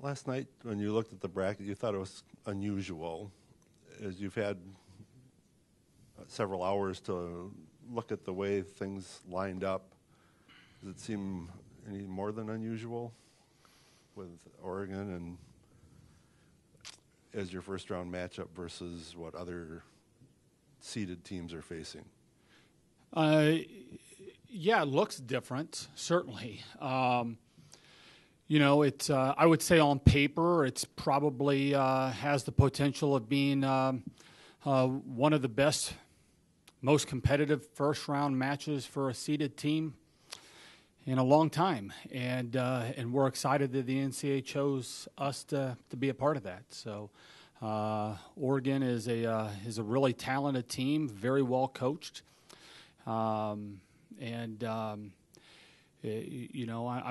Last night, when you looked at the bracket, you thought it was unusual, as you've had several hours to look at the way things lined up. Does it seem any more than unusual with Oregon and as your first round matchup versus what other seeded teams are facing? Yeah, it looks different, certainly. It's I would say on paper it's probably has the potential of being one of the best, most competitive first-round matches for a seeded team in a long time, and we're excited that the NCAA chose us to be a part of that. So Oregon is a really talented team, very well coached, I'm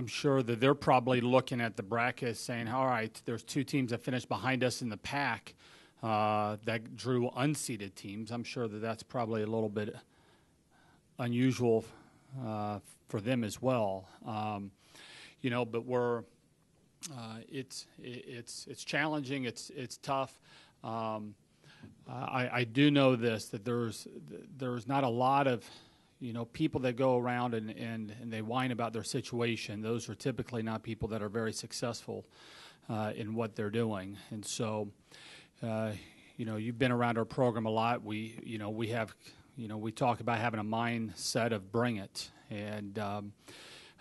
sure that they're probably looking at the bracket saying, all right, there's two teams that finished behind us in the pack that drew unseeded teams. I'm sure that that's probably a little bit unusual for them as well. But we're it's challenging. It's tough. I do know this, that there's not a lot of people that go around and they whine about their situation. Those are typically not people that are very successful in what they're doing. And so, you've been around our program a lot. We talk about having a mindset of bring it, and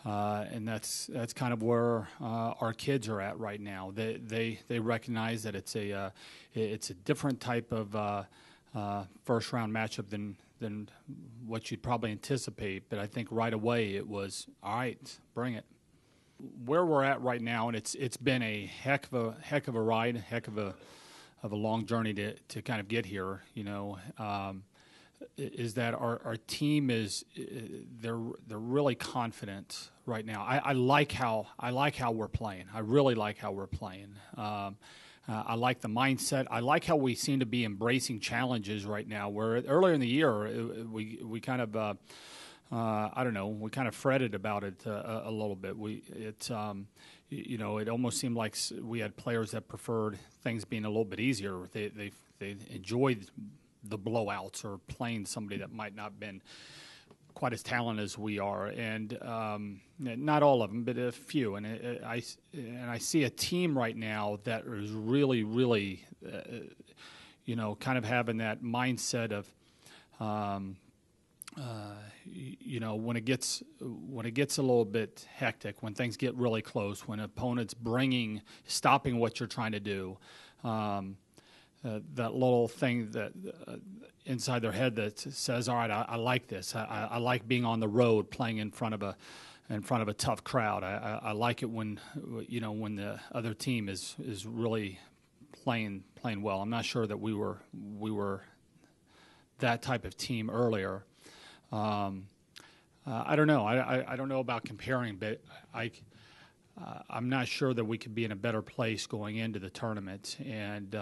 that's kind of where our kids are at right now. They recognize that it's a different type of first round matchup than what you'd probably anticipate, but I think right away it was, all right, bring it. Where we're at right now, and it's been a heck of a ride, heck of a long journey to kind of get here. Is that our team is they're really confident right now. I like how we're playing. I really like how we're playing. I like the mindset. I like how we seem to be embracing challenges right now. Where earlier in the year, we kind of, we kind of fretted about it a little bit. It almost seemed like we had players that preferred things being a little bit easier. They enjoyed the blowouts or playing somebody that might not have been quite as talented as we are, and not all of them, but a few. And I see a team right now that is really, really, kind of having that mindset of, when it gets a little bit hectic, when things get really close, when opponents stopping what you're trying to do. That little thing that inside their head that says, "All right, I like this. I like being on the road, playing in front of a tough crowd. I like it when the other team is really playing well." I'm not sure that we were that type of team earlier. I don't know. I don't know about comparing, but I'm not sure that we could be in a better place going into the tournament. And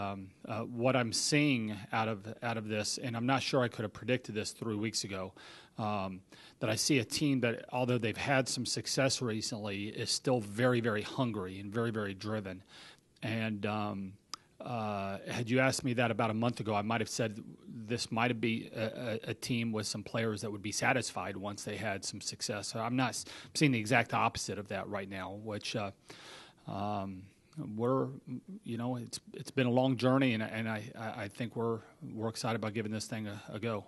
what I'm seeing out of this, and I'm not sure I could have predicted this 3 weeks ago, that I see a team that, although they've had some success recently, is still very, very hungry and very, very driven. And had you asked me that about a month ago, I might have said this might be a team with some players that would be satisfied once they had some success. So I'm seeing the exact opposite of that right now, which it's been a long journey, and I think we're excited about giving this thing a go.